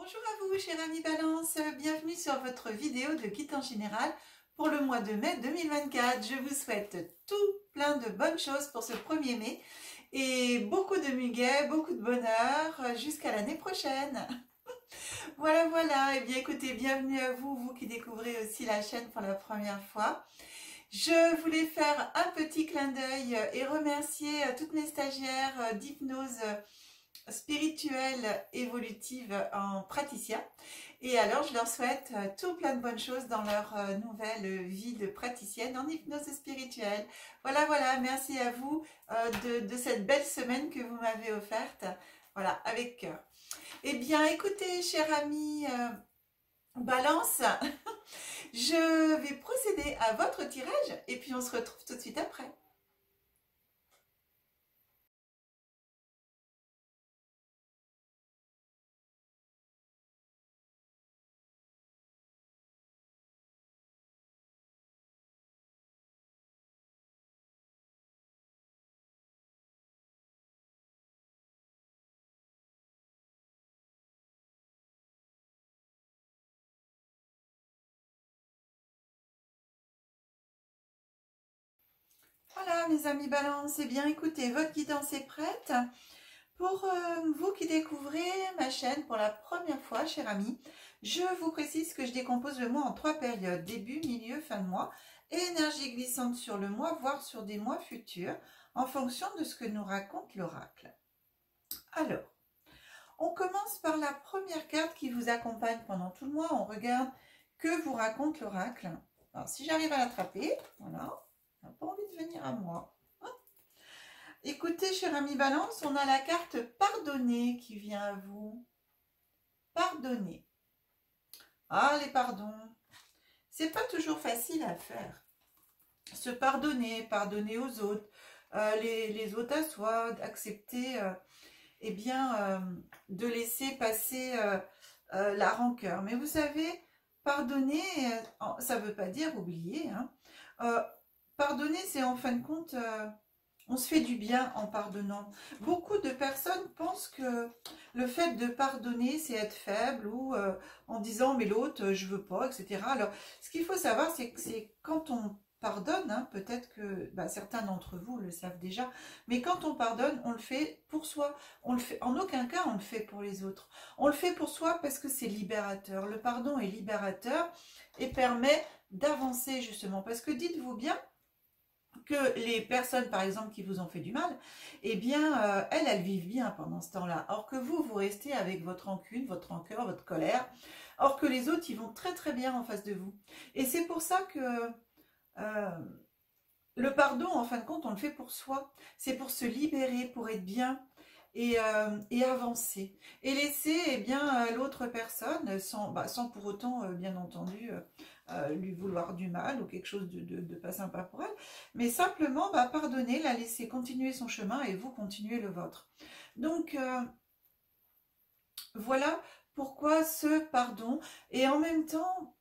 Bonjour à vous, chère amie Balance, bienvenue sur votre vidéo de guide en général pour le mois de mai 2024. Je vous souhaite tout plein de bonnes choses pour ce 1er mai et beaucoup de muguet, beaucoup de bonheur jusqu'à l'année prochaine. Voilà, et bien écoutez, bienvenue à vous, vous qui découvrez aussi la chaîne pour la première fois. Je voulais faire un petit clin d'œil et remercier toutes mes stagiaires d'hypnose spirituelle évolutive en praticien. Et alors, je leur souhaite tout plein de bonnes choses dans leur nouvelle vie de praticienne en hypnose spirituelle. Voilà, merci à vous de cette belle semaine que vous m'avez offerte. Voilà, avec cœur. Eh bien, écoutez, chers amis Balance, je vais procéder à votre tirage et puis on se retrouve tout de suite après. Voilà, mes amis Balance, eh bien écoutez, votre guidance est prête. Pour vous qui découvrez ma chaîne pour la première fois, chers amis, je vous précise que je décompose le mois en 3 périodes, début, milieu, fin de mois, et énergie glissante sur le mois, voire sur des mois futurs, en fonction de ce que nous raconte l'oracle. Alors, on commence par la première carte qui vous accompagne pendant tout le mois. On regarde que vous raconte l'oracle. Alors, si j'arrive à l'attraper, voilà, on n'a pas envie de venir à moi. Écoutez, cher ami Balance, on a la carte pardonner qui vient à vous. Pardonner. Ah, les pardons. C'est pas toujours facile à faire. Se pardonner, pardonner aux autres, les autres à soi, accepter, eh bien, de laisser passer la rancœur. Mais vous savez, pardonner, ça ne veut pas dire oublier. Hein. Pardonner, c'est en fin de compte... on se fait du bien en pardonnant. Beaucoup de personnes pensent que le fait de pardonner, c'est être faible ou en disant « mais l'autre, je veux pas », etc. Alors, ce qu'il faut savoir, c'est que c'est quand on pardonne, hein, peut-être que certains d'entre vous le savent déjà, mais quand on pardonne, on le fait pour soi. On le fait, en aucun cas, on le fait pour les autres. On le fait pour soi parce que c'est libérateur. Le pardon est libérateur et permet d'avancer justement. Parce que dites-vous bien, que les personnes, par exemple, qui vous ont fait du mal, eh bien, elles vivent bien pendant ce temps-là. Or que vous restez avec votre rancune, votre rancœur, votre colère, or que les autres, ils vont très très bien en face de vous. Et c'est pour ça que le pardon, en fin de compte, on le fait pour soi. C'est pour se libérer, pour être bien et avancer. Et laisser eh bien l'autre personne, sans pour autant, bien entendu, lui vouloir du mal ou quelque chose de pas sympa pour elle, mais simplement pardonner, la laisser continuer son chemin et vous continuez le vôtre. Donc, voilà pourquoi ce pardon. Et en même temps...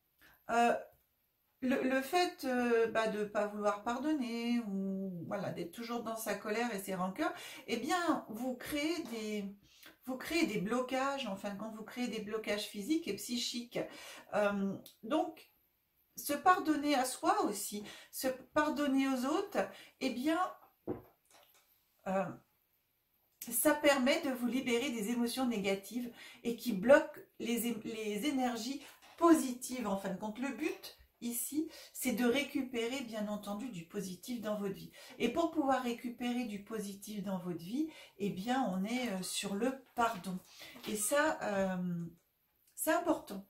le fait de ne pas vouloir pardonner ou voilà, d'être toujours dans sa colère et ses rancœurs, eh bien, vous créez des blocages, en fin de compte, vous créez des blocages physiques et psychiques. Donc, se pardonner à soi aussi, se pardonner aux autres, eh bien, ça permet de vous libérer des émotions négatives et qui bloquent les énergies positives, en fin de compte. Le but, ici, c'est de récupérer, bien entendu, du positif dans votre vie. Et pour pouvoir récupérer du positif dans votre vie, eh bien, on est sur le pardon. Et ça, c'est important.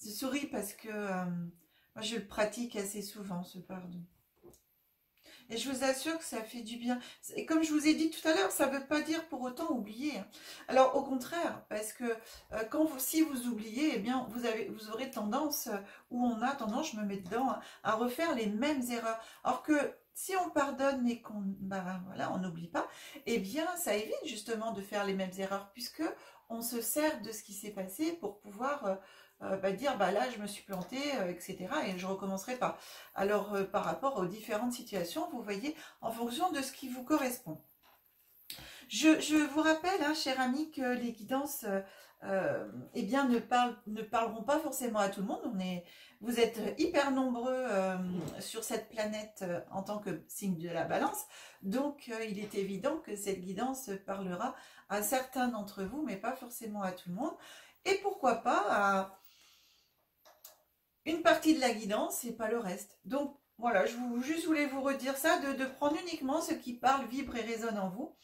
Je souris parce que moi, je le pratique assez souvent, ce pardon. Et je vous assure que ça fait du bien. Et comme je vous ai dit tout à l'heure, ça ne veut pas dire pour autant oublier. Alors au contraire, parce que si vous oubliez, eh bien vous aurez tendance, ou on a tendance, je me mets dedans, à refaire les mêmes erreurs. Alors que si on pardonne et qu'on voilà, on n'oublie pas, eh bien ça évite justement de faire les mêmes erreurs, puisque on se sert de ce qui s'est passé pour pouvoir dire là je me suis plantée, etc. et je recommencerai pas. Alors par rapport aux différentes situations, vous voyez, en fonction de ce qui vous correspond. Je vous rappelle, hein, cher ami, que les guidances eh bien, ne parleront pas forcément à tout le monde. Vous êtes hyper nombreux sur cette planète en tant que signe de la balance. Donc, il est évident que cette guidance parlera à certains d'entre vous, mais pas forcément à tout le monde. Et pourquoi pas à une partie de la guidance et pas le reste. Donc, voilà, juste voulais vous redire ça, de prendre uniquement ce qui parle, vibre et résonne en vous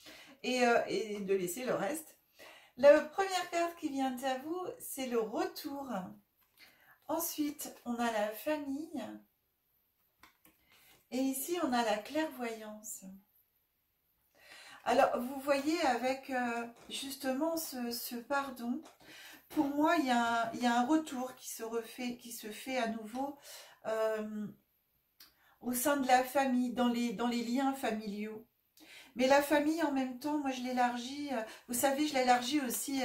et de laisser le reste. La première carte qui vient à vous, c'est le retour. Ensuite, on a la famille. Et ici, on a la clairvoyance. Alors, vous voyez avec justement ce pardon, pour moi, il y a un retour qui se fait à nouveau au sein de la famille, dans les liens familiaux. Mais la famille, en même temps, moi, je l'élargis, vous savez, je l'élargis aussi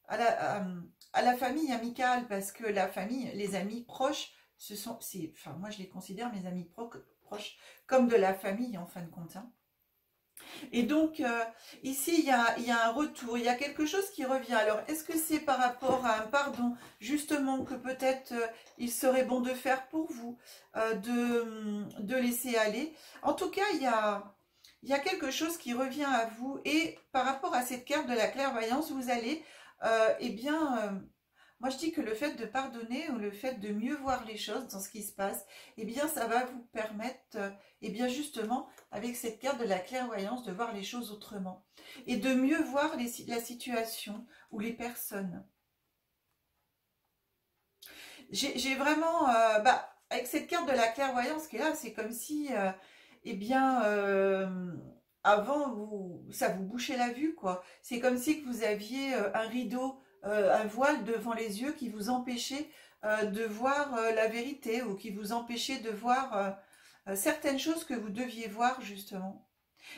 à la famille amicale, parce que la famille, les amis proches, enfin, moi, je les considère, mes amis proches, comme de la famille, en fin de compte. Hein. Et donc, ici, il y a un retour, il y a quelque chose qui revient. Alors, est-ce que c'est par rapport à un pardon, justement, que peut-être il serait bon de faire pour vous, de laisser aller? En tout cas, il y a quelque chose qui revient à vous. Et par rapport à cette carte de la clairvoyance, vous allez, eh bien, moi je dis que le fait de pardonner ou le fait de mieux voir les choses dans ce qui se passe, eh bien, ça va vous permettre, eh bien, justement, avec cette carte de la clairvoyance, de voir les choses autrement et de mieux voir la situation ou les personnes. J'ai vraiment, avec cette carte de la clairvoyance qui est là, c'est comme si, eh bien, avant, ça vous bouchait la vue, quoi. C'est comme si que vous aviez un rideau, un voile devant les yeux qui vous empêchait de voir la vérité ou qui vous empêchait de voir certaines choses que vous deviez voir, justement.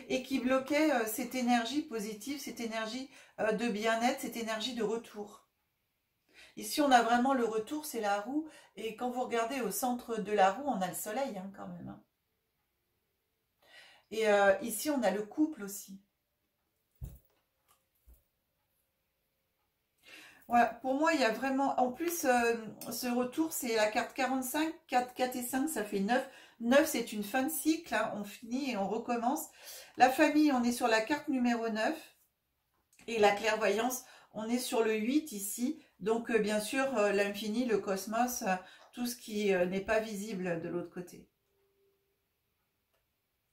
Et qui bloquait cette énergie positive, cette énergie de bien-être, cette énergie de retour. Ici, on a vraiment le retour, c'est la roue. Et quand vous regardez au centre de la roue, on a le soleil, hein, quand même. Hein. Et ici, on a le couple aussi. Voilà, pour moi, il y a vraiment... En plus, ce retour, c'est la carte 45. 4 et 5, ça fait 9. 9, c'est une fin de cycle. Hein, on finit et on recommence. La famille, on est sur la carte numéro 9. Et la clairvoyance, on est sur le 8 ici. Donc, bien sûr, l'infini, le cosmos, tout ce qui n'est pas visible de l'autre côté.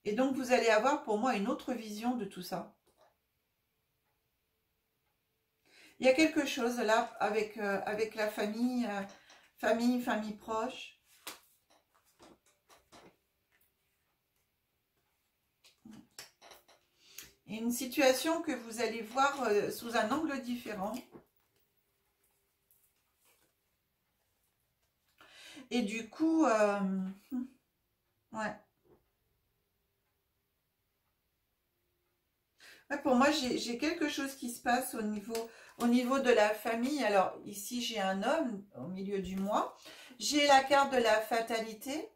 Et donc, vous allez avoir pour moi une autre vision de tout ça. Il y a quelque chose là avec la famille, famille proche. Et une situation que vous allez voir sous un angle différent. Et du coup, ouais. Ouais, pour moi, j'ai quelque chose qui se passe au niveau de la famille. Alors, ici, j'ai un homme au milieu du mois. J'ai la carte de la fatalité.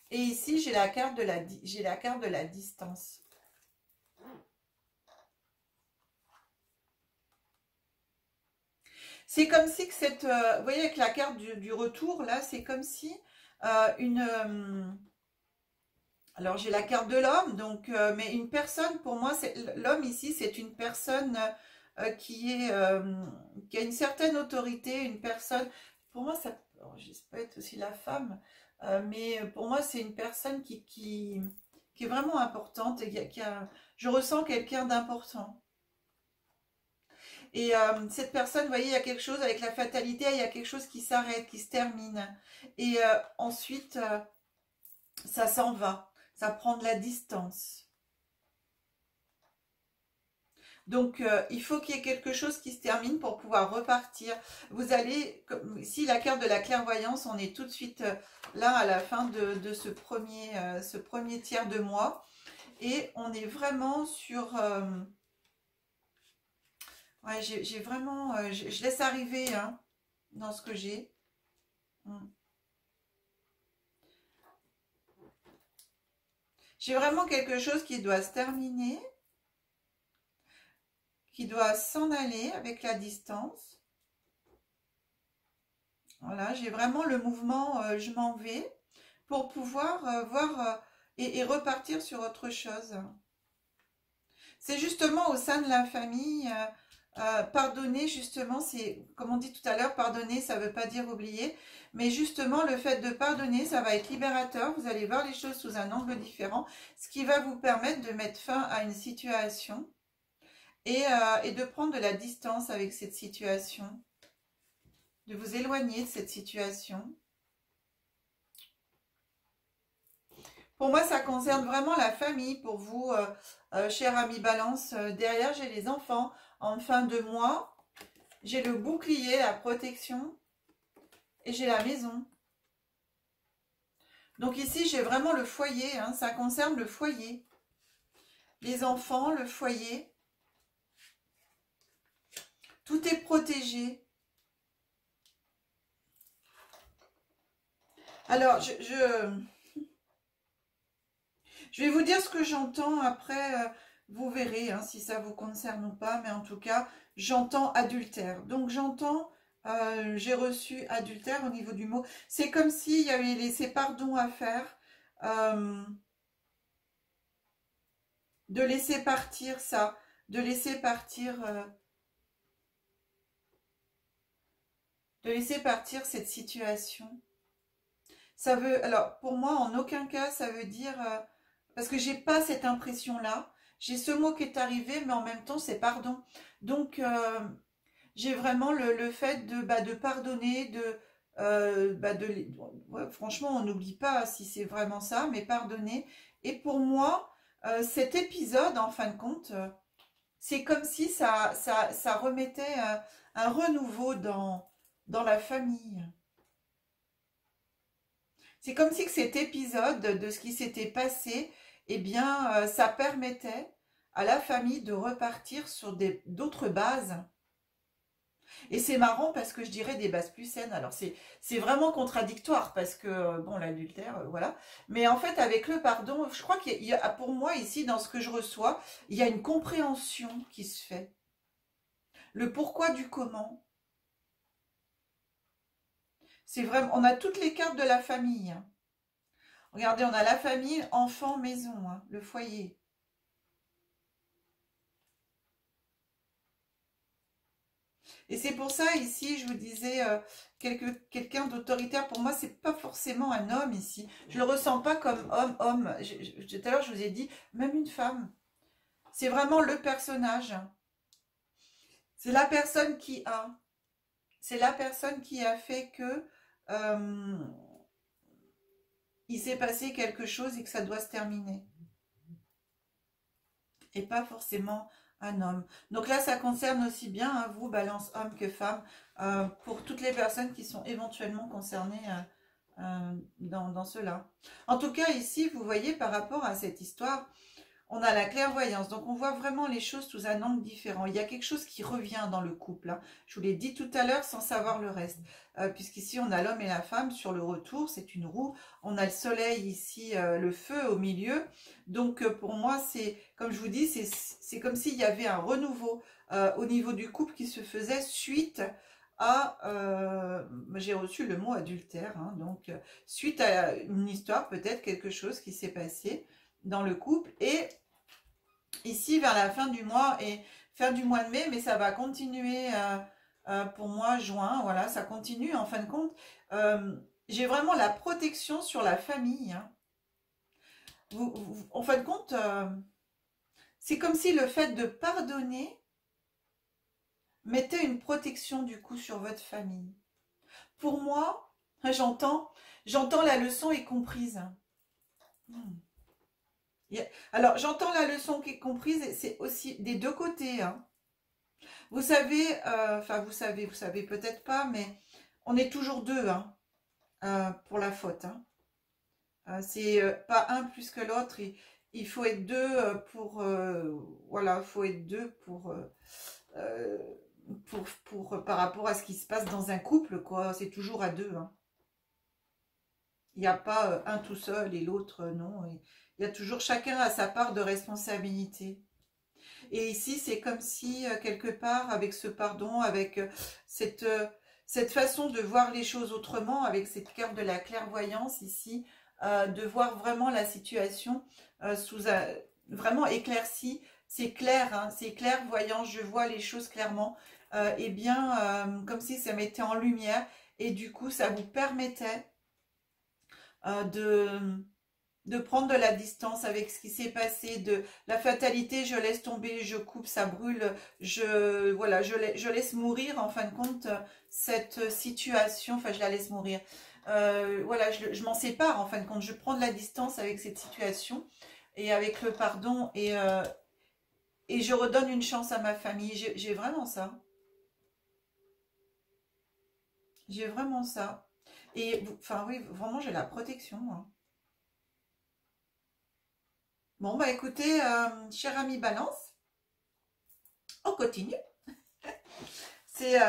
Et ici, j'ai la carte de la distance. C'est comme si que vous voyez, avec la carte du retour, là, c'est comme si alors, j'ai la carte de l'homme, donc, mais une personne, pour moi, l'homme ici, c'est une personne qui a une certaine autorité, une personne, pour moi, ça peut être aussi la femme, mais pour moi, c'est une personne qui est vraiment importante, et je ressens quelqu'un d'important. Et cette personne, vous voyez, il y a quelque chose avec la fatalité, il y a quelque chose qui s'arrête, qui se termine. Et ensuite, ça s'en va. Ça prend de la distance. Donc, il faut qu'il y ait quelque chose qui se termine pour pouvoir repartir. Vous allez, ici, la carte de la clairvoyance, on est tout de suite là à la fin de ce premier tiers de mois. Et on est vraiment sur... ouais, j'ai vraiment... je laisse arriver hein, dans ce que j'ai. J'ai vraiment quelque chose qui doit se terminer. qui doit s'en aller avec la distance. Voilà, j'ai vraiment le mouvement je m'en vais pour pouvoir voir et repartir sur autre chose. C'est justement au sein de la famille, pardonner justement, c'est comme on dit tout à l'heure, pardonner ça ne veut pas dire oublier, mais justement le fait de pardonner, ça va être libérateur, vous allez voir les choses sous un angle différent, ce qui va vous permettre de mettre fin à une situation et de prendre de la distance avec cette situation, de vous éloigner de cette situation. Pour moi, ça concerne vraiment la famille. Pour vous, cher ami Balance, derrière, j'ai les enfants. En fin de mois, j'ai le bouclier, la protection et j'ai la maison. Donc ici, j'ai vraiment le foyer. Hein, ça concerne le foyer. Les enfants, le foyer. Tout est protégé. Alors, je vais vous dire ce que j'entends, après vous verrez hein, si ça vous concerne ou pas, mais en tout cas, j'entends adultère. Donc j'entends, j'ai reçu adultère au niveau du mot. C'est comme s'il y avait laissé pardon à faire, de laisser partir ça, de laisser partir cette situation. Ça veut, alors pour moi, en aucun cas, ça veut dire... parce que j'ai pas cette impression-là. J'ai ce mot qui est arrivé, mais en même temps, c'est pardon. Donc, j'ai vraiment le fait de pardonner, ouais, franchement, on n'oublie pas si c'est vraiment ça, mais pardonner. Et pour moi, cet épisode, en fin de compte, c'est comme si ça remettait un renouveau dans la famille. C'est comme si que cet épisode de ce qui s'était passé, eh bien, ça permettait à la famille de repartir sur d'autres bases. Et c'est marrant parce que je dirais des bases plus saines. Alors, c'est vraiment contradictoire parce que, bon, l'adultère, voilà. Mais en fait, avec le pardon, je crois qu'il y a, pour moi, ici, dans ce que je reçois, il y a une compréhension qui se fait. Le pourquoi du comment. C'est vraiment, on a toutes les cartes de la famille. Hein. Regardez, on a la famille, enfant, maison, hein, le foyer. Et c'est pour ça, ici, je vous disais, quelqu'un d'autoritaire, pour moi, c'est pas forcément un homme, ici. Je le ressens pas comme homme. Tout à l'heure, je vous ai dit, même une femme. C'est vraiment le personnage. C'est la personne qui a. C'est la personne qui a fait que il s'est passé quelque chose et que ça doit se terminer. Et pas forcément un homme. Donc là, ça concerne aussi bien hein, vous, balance homme que femme, pour toutes les personnes qui sont éventuellement concernées dans cela. En tout cas, ici, vous voyez, par rapport à cette histoire, on a la clairvoyance. Donc, on voit vraiment les choses sous un angle différent. Il y a quelque chose qui revient dans le couple. Hein. Je vous l'ai dit tout à l'heure sans savoir le reste. Puisqu'ici, on a l'homme et la femme sur le retour. C'est une roue. On a le soleil ici, le feu au milieu. Donc, pour moi, c'est, comme je vous dis, c'est comme s'il y avait un renouveau au niveau du couple qui se faisait suite à... j'ai reçu le mot adultère. Hein, donc, suite à une histoire, peut-être quelque chose qui s'est passé dans le couple et ici vers la fin du mois et fin du mois de mai, mais ça va continuer pour moi juin, voilà, ça continue en fin de compte. J'ai vraiment la protection sur la famille. Hein. En fin de compte, c'est comme si le fait de pardonner mettait une protection du coup sur votre famille. Pour moi, j'entends la leçon est comprise. Alors, j'entends la leçon qui est comprise, c'est aussi des deux côtés. Hein. Vous savez, enfin vous savez peut-être pas, mais on est toujours deux hein, pour la faute. Hein. C'est pas un plus que l'autre, il faut être deux pour... voilà, il faut être deux par rapport à ce qui se passe dans un couple, quoi. C'est toujours à deux. Hein. Il n'y a pas un tout seul et l'autre non. Il y a toujours chacun à sa part de responsabilité. Et ici, c'est comme si, quelque part, avec ce pardon, avec cette façon de voir les choses autrement, avec cette carte de la clairvoyance ici, de voir vraiment la situation vraiment éclaircie. C'est clair, hein, c'est clairvoyant, je vois les choses clairement. Et bien, comme si ça mettait en lumière. Et du coup, ça vous permettait de prendre de la distance avec ce qui s'est passé, de la fatalité, je laisse tomber, je coupe, ça brûle, voilà, je laisse mourir en fin de compte cette situation, enfin je la laisse mourir. Voilà, je m'en sépare en fin de compte, je prends de la distance avec cette situation et avec le pardon et je redonne une chance à ma famille. J'ai vraiment ça. J'ai vraiment ça. Et, enfin oui, vraiment j'ai la protection, moi. Bon, bah écoutez, cher ami Balance, on continue. C'est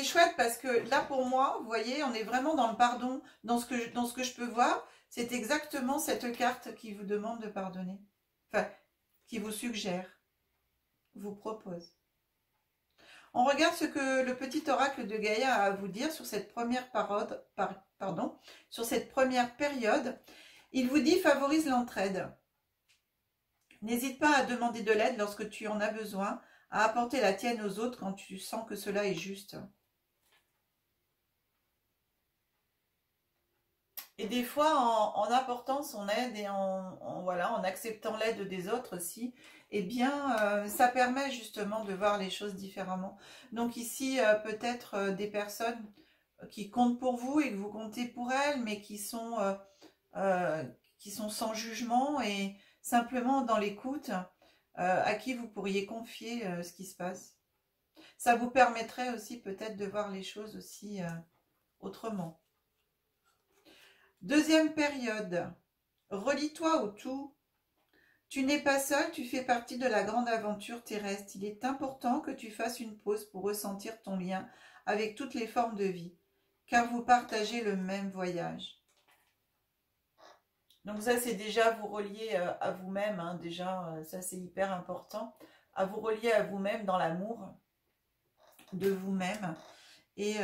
chouette parce que là, pour moi, vous voyez, on est vraiment dans le pardon, dans ce que je peux voir. C'est exactement cette carte qui vous demande de pardonner. Enfin, qui vous suggère, vous propose. On regarde ce que le petit oracle de Gaïa a à vous dire sur cette première sur cette première période. Il vous dit « Favorise l'entraide ». N'hésite pas à demander de l'aide lorsque tu en as besoin, à apporter la tienne aux autres quand tu sens que cela est juste. Et des fois, en apportant son aide et voilà, en acceptant l'aide des autres aussi, eh bien, ça permet justement de voir les choses différemment. Donc ici, peut-être des personnes qui comptent pour vous et que vous comptez pour elles, mais qui sont sans jugement et simplement dans l'écoute, à qui vous pourriez confier ce qui se passe. Ça vous permettrait aussi peut-être de voir les choses aussi autrement. Deuxième période, relie-toi au tout. Tu n'es pas seul, tu fais partie de la grande aventure terrestre. Il est important que tu fasses une pause pour ressentir ton lien avec toutes les formes de vie, car vous partagez le même voyage. Donc ça, c'est déjà vous relier à vous-même, hein, déjà, ça c'est hyper important, à vous relier à vous-même dans l'amour de vous-même et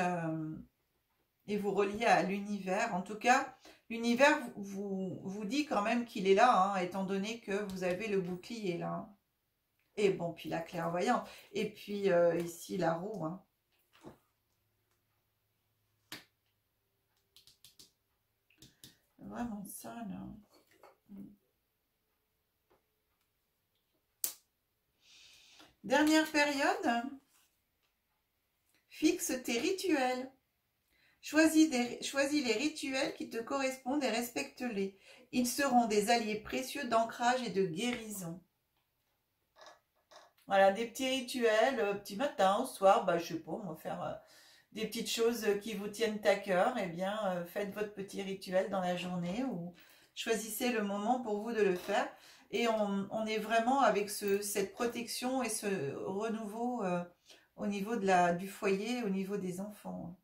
vous relier à l'univers. En tout cas, l'univers vous dit quand même qu'il est là, hein, étant donné que vous avez le bouclier là. Hein. Et bon, puis la clairvoyante. Et puis ici, la roue. Hein. Vraiment ça, là. Dernière période. Fixe tes rituels. Choisis les rituels qui te correspondent et respecte-les. Ils seront des alliés précieux d'ancrage et de guérison. Voilà, des petits rituels, petit matin, au soir, bah, je sais pas, on va faire des petites choses qui vous tiennent à cœur. Eh bien, faites votre petit rituel dans la journée ou choisissez le moment pour vous de le faire. Et on est vraiment avec cette protection et ce renouveau au niveau du foyer, au niveau des enfants.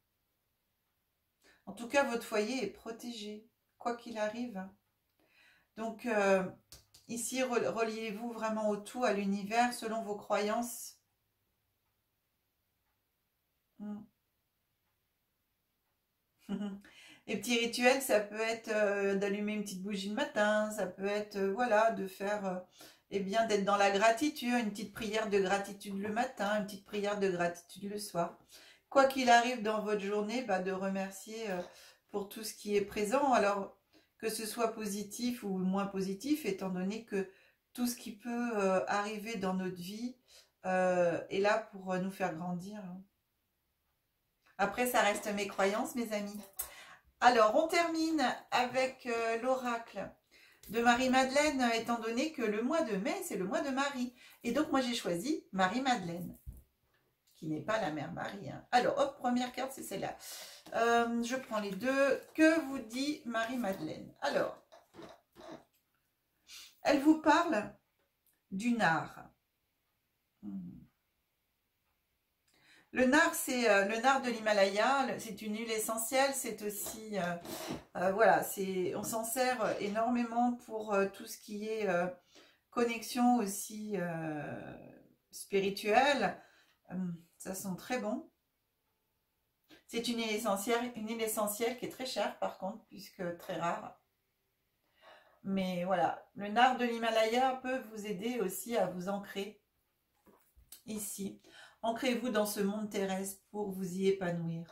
En tout cas, votre foyer est protégé, quoi qu'il arrive. Donc, ici, reliez-vous vraiment au tout, à l'univers, selon vos croyances. Les petits rituels, ça peut être d'allumer une petite bougie le matin, ça peut être, voilà, de faire, eh bien, d'être dans la gratitude, une petite prière de gratitude le matin, une petite prière de gratitude le soir. Quoi qu'il arrive dans votre journée, bah, de remercier pour tout ce qui est présent. Alors, que ce soit positif ou moins positif, étant donné que tout ce qui peut arriver dans notre vie est là pour nous faire grandir. Après, ça reste mes croyances, mes amis. Alors, on termine avec l'oracle de Marie-Madeleine, étant donné que le mois de mai, c'est le mois de Marie. Et donc, moi, j'ai choisi Marie-Madeleine, qui n'est pas la mère Marie. Hein. Alors, hop, première carte, c'est celle-là. Je prends les deux. Que vous dit Marie-Madeleine? Alors, elle vous parle du nard. Le nard, c'est le nard de l'Himalaya. C'est une huile essentielle. C'est aussi, voilà, on s'en sert énormément pour tout ce qui est connexion aussi spirituelle. Ça sent très bon. C'est une huile essentielle qui est très chère par contre, puisque très rare. Mais voilà, le nard de l'Himalaya peut vous aider aussi à vous ancrer ici. Ancrez-vous dans ce monde terrestre pour vous y épanouir.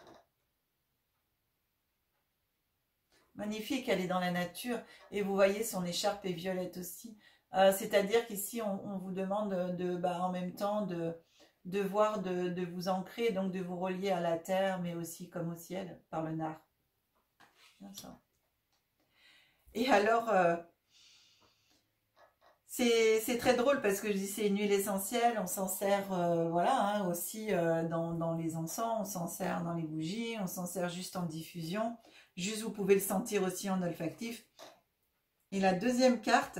Magnifique, elle est dans la nature. Et vous voyez, son écharpe est violette aussi. C'est-à-dire qu'ici, on vous demande en même temps de vous ancrer, donc de vous relier à la terre, mais aussi comme au ciel, par le nard. Et alors, c'est très drôle parce que je dis c'est une huile essentielle, on s'en sert aussi dans les encens, on s'en sert dans les bougies, on s'en sert juste en diffusion. Juste, vous pouvez le sentir aussi en olfactif. Et la deuxième carte,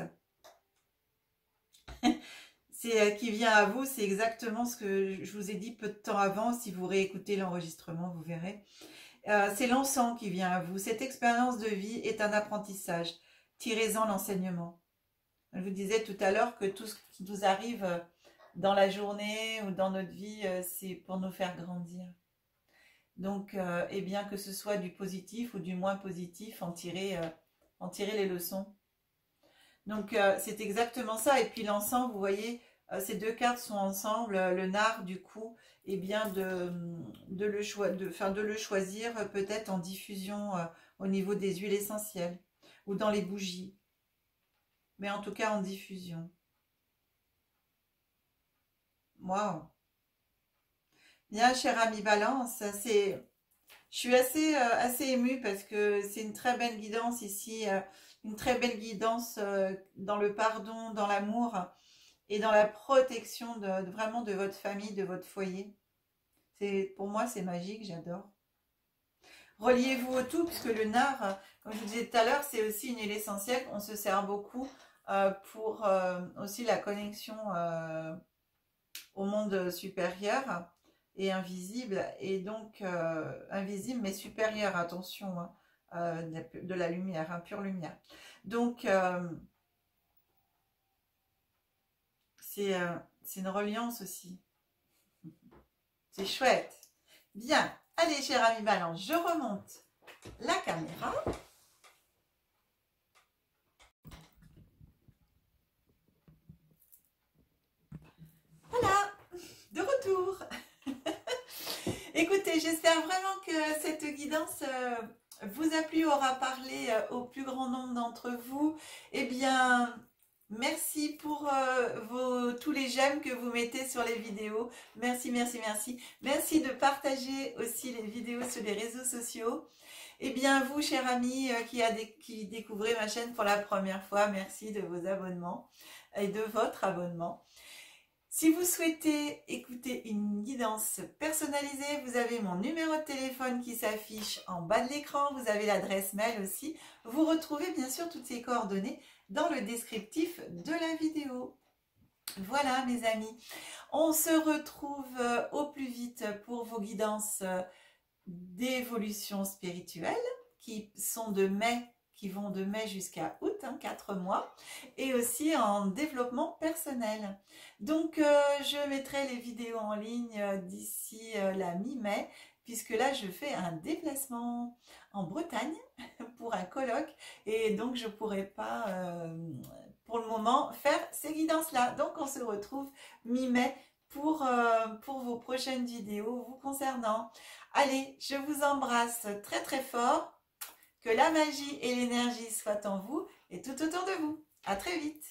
qui vient à vous, c'est exactement ce que je vous ai dit peu de temps avant. Si vous réécoutez l'enregistrement, vous verrez. C'est l'encens qui vient à vous. Cette expérience de vie est un apprentissage. Tirez-en l'enseignement. Je vous disais tout à l'heure que tout ce qui nous arrive dans la journée ou dans notre vie, c'est pour nous faire grandir. Donc, et bien que ce soit du positif ou du moins positif, en tirer les leçons. Donc, c'est exactement ça. Et puis l'encens, vous voyez, ces deux cartes sont ensemble. Le nard, du coup, et bien de le choisir peut-être en diffusion au niveau des huiles essentielles ou dans les bougies. Mais en tout cas en diffusion. Waouh! Bien, cher ami Balance, je suis assez émue parce que c'est une très belle guidance ici, une très belle guidance dans le pardon, dans l'amour et dans la protection vraiment de votre famille, de votre foyer. Pour moi, c'est magique, j'adore. Reliez-vous au tout, puisque le nard, comme je vous disais tout à l'heure, c'est aussi une huile essentielle. On se sert beaucoup pour aussi la connexion au monde supérieur et invisible. Et donc, invisible mais supérieur, attention, de la lumière, pure lumière. Donc, c'est une reliance aussi. C'est chouette. Bien. Allez, cher ami Balance, je remonte la caméra. Voilà, de retour. Écoutez, j'espère vraiment que cette guidance vous a plu, aura parlé au plus grand nombre d'entre vous. Eh bien, merci pour tous les j'aime que vous mettez sur les vidéos. Merci, merci, merci. Merci de partager aussi les vidéos sur les réseaux sociaux. Eh bien, vous, chers amis qui découvrez ma chaîne pour la première fois, merci de vos abonnements et de votre abonnement. Si vous souhaitez écouter une guidance personnalisée, vous avez mon numéro de téléphone qui s'affiche en bas de l'écran. Vous avez l'adresse mail aussi. Vous retrouvez bien sûr toutes ces coordonnées dans le descriptif de la vidéo. Voilà mes amis, on se retrouve au plus vite pour vos guidances d'évolution spirituelle qui sont qui vont de mai jusqu'à août, 4 mois, et aussi en développement personnel. Donc je mettrai les vidéos en ligne d'ici la mi-mai, puisque là je fais un déplacement en Bretagne pour un colloque, et donc je ne pourrai pas pour le moment faire ces guidances là. Donc on se retrouve mi-mai pour vos prochaines vidéos vous concernant. Allez, je vous embrasse très très fort. Que la magie et l'énergie soient en vous et tout autour de vous. À très vite.